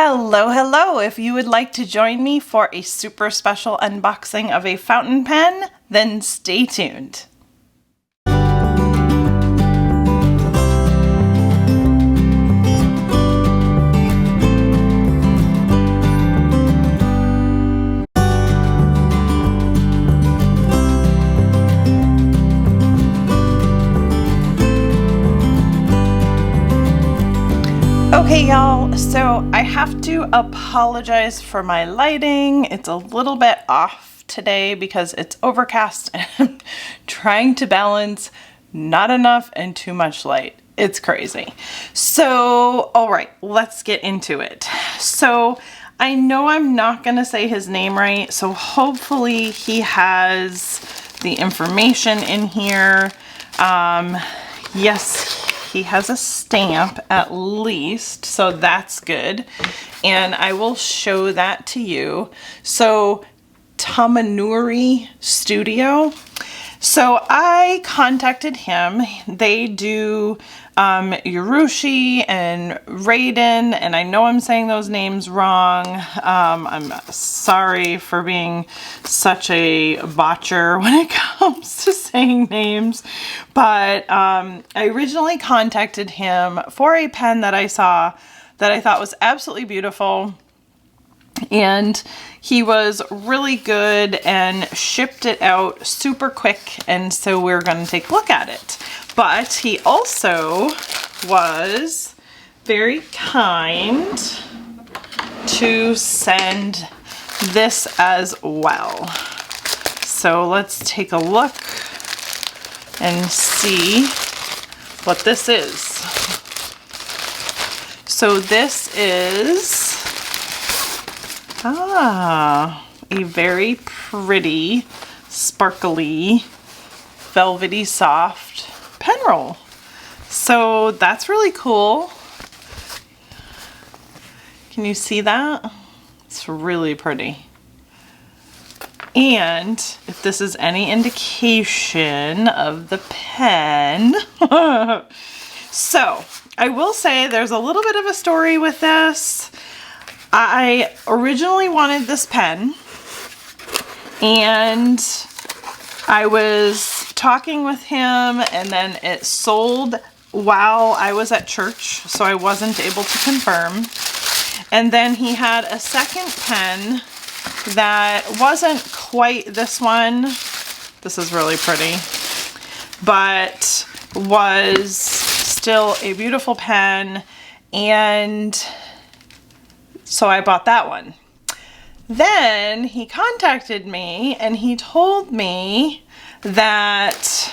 Hello, hello! If you would like to join me for a super special unboxing of a fountain pen, then stay tuned. Okay y'all, so I have to apologize for my lighting. It's a little bit off today because it's overcast and I'm trying to balance not enough and too much light. It's crazy. So, all right, let's get into it. So I know I'm not gonna say his name right, so hopefully he has the information in here. Yes, he has a stamp at least, so that's good. And I will show that to you. So Tamenuri Studio. So I contacted him. They do Urushi and Raden, and I know I'm saying those names wrong. I'm sorry for being such a botcher when it comes to saying names, but I originally contacted him for a pen that I saw that I thought was absolutely beautiful. And he was really good and shipped it out super quick, and so we're going to take a look at it. But he also was very kind to send this as well. So let's take a look and see what this is. So this is a very pretty, sparkly, velvety soft pen roll. So that's really cool. Can you see that? It's really pretty. And if this is any indication of the pen, so I will say there's a little bit of a story with this. I originally wanted this pen, and I was talking with him, and then it sold while I was at church, so I wasn't able to confirm. And then he had a second pen that wasn't quite this one. This is really pretty, but was still a beautiful pen, and so I bought that one. Then he contacted me and he told me that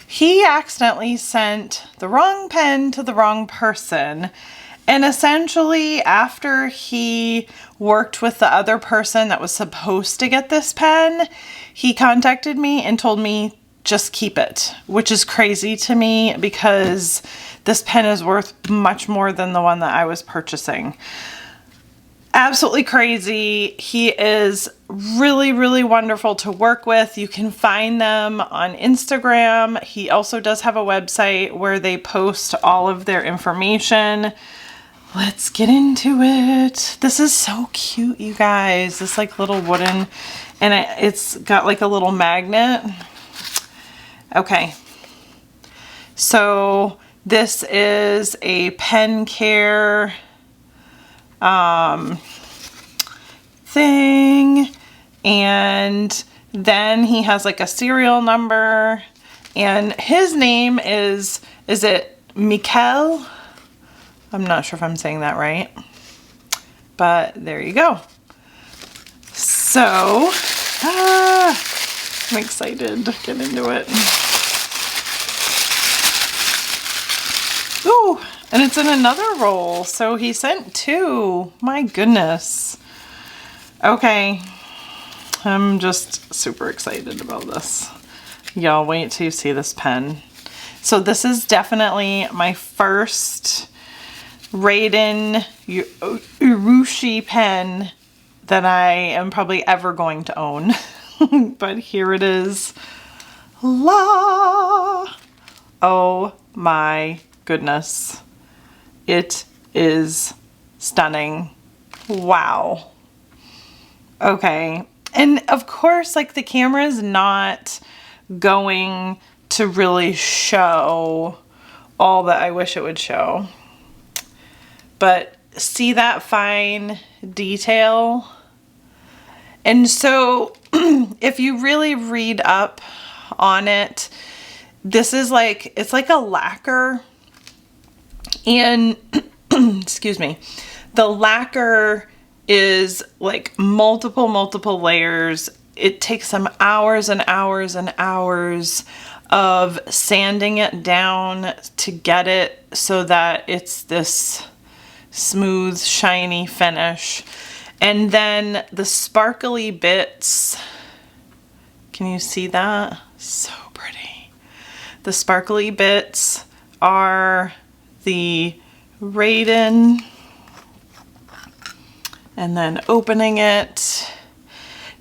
he accidentally sent the wrong pen to the wrong person. And essentially, after he worked with the other person that was supposed to get this pen, he contacted me and told me, just keep it, which is crazy to me because this pen is worth much more than the one that I was purchasing. Absolutely crazy. He is really, really wonderful to work with. You can find them on Instagram. He also does have a website where they post all of their information. Let's get into it. This is so cute, you guys. This like little wooden, and it's got like a little magnet. Okay. So this is a pen care thing, and then he has like a serial number, and his name is it Mikel? I'm not sure if I'm saying that right, but there you go. So I'm excited to get into it. Ooh, and it's in another roll, so he sent two. My goodness. Okay, I'm just super excited about this. Y'all wait till you see this pen. So this is definitely my first Raden Urushi pen that I am probably ever going to own. But here it is. La! Oh my goodness. It is stunning. Wow. Okay. And of course, like the camera is not going to really show all that I wish it would show. But see that fine detail? And so if you really read up on it, this is like, it's like a lacquer. And excuse me, the lacquer is like multiple layers. It takes some hours and hours and hours of sanding it down to get it so that it's this smooth, shiny finish. And then the sparkly bits, can you see that? So pretty. The sparkly bits are the Raden, and then opening it.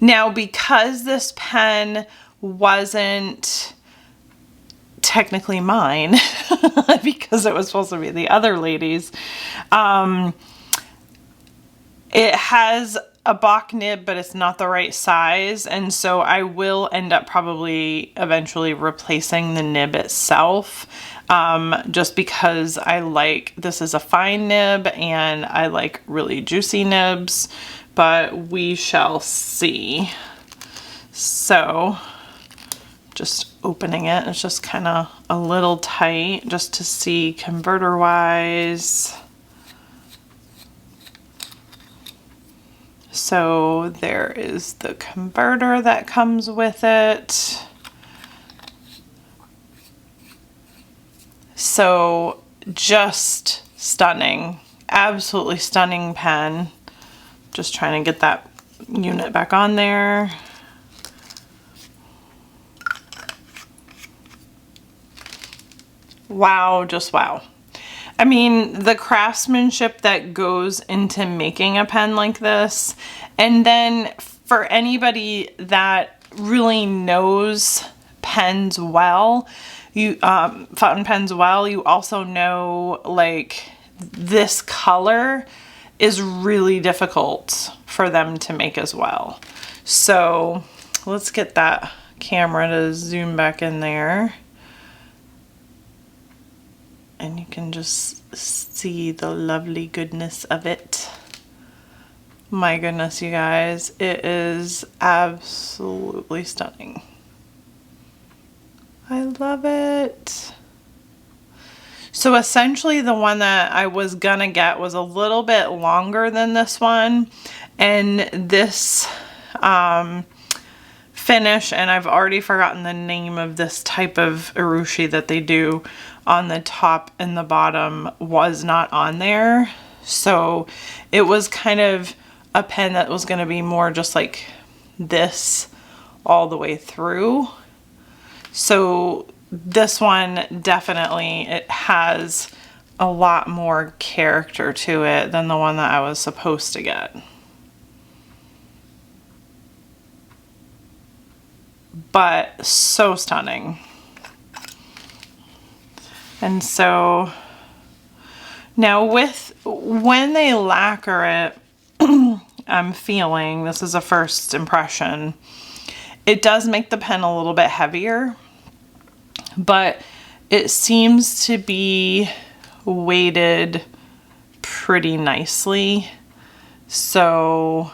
Now, because this pen wasn't technically mine, because it was supposed to be the other lady's, it has a Bach nib, but it's not the right size, and so I will end up probably eventually replacing the nib itself, just because I like, this is a fine nib and I like really juicy nibs, but we shall see. So just opening it, it's just kind of a little tight just to see converter wise. So there is the converter that comes with it. So just stunning, absolutely stunning pen. Just trying to get that unit back on there. Wow, just wow. I mean, the craftsmanship that goes into making a pen like this, and then for anybody that really knows pens well, you fountain pens well, you also know like this color is really difficult for them to make as well. So let's get that camera to zoom back in there. And you can just see the lovely goodness of it. My goodness, you guys, it is absolutely stunning. I love it. So essentially the one that I was gonna get was a little bit longer than this one. And this finish, and I've already forgotten the name of this type of urushi that they do on the top and the bottom, was not on there. So it was kind of a pen that was going to be more just like this all the way through. So this one definitely, it has a lot more character to it than the one that I was supposed to get. But so stunning. And so now when they lacquer it, I'm feeling, this is a first impression, it does make the pen a little bit heavier, but it seems to be weighted pretty nicely. So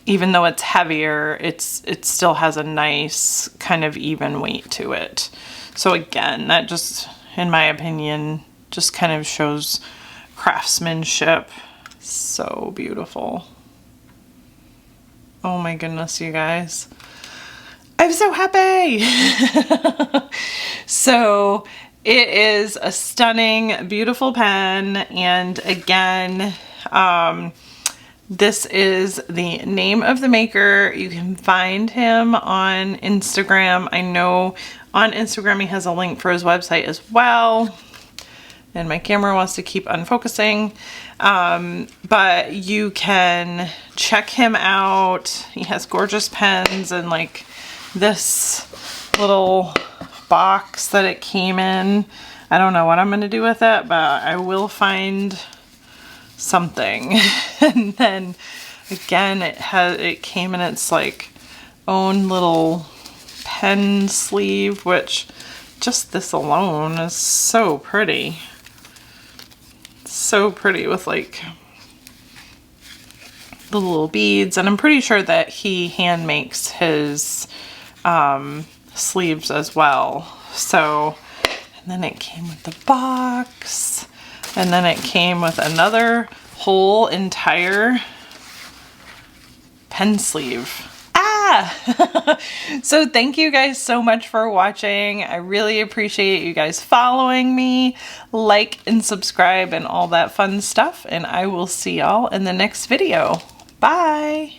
even though it's heavier, it still has a nice kind of even weight to it. So again, that just, in my opinion, just kind of shows craftsmanship. So beautiful. Oh my goodness, you guys. I'm so happy. So it is a stunning, beautiful pen. And again, this is the name of the maker. You can find him on Instagram. I know on Instagram he has a link for his website as well. And my camera wants to keep unfocusing. But you can check him out. He has gorgeous pens and like this little box that it came in. I don't know what I'm going to do with it, but I will find something. And then again, it came in its like own little pen sleeve, which just this alone is so pretty. So pretty with like the little beads, and I'm pretty sure that he hand makes his sleeves as well. So, and then it came with the box, and then it came with another whole entire pen sleeve. So thank you guys so much for watching. I really appreciate you guys following me, like and subscribe and all that fun stuff, and I will see y'all in the next video. Bye.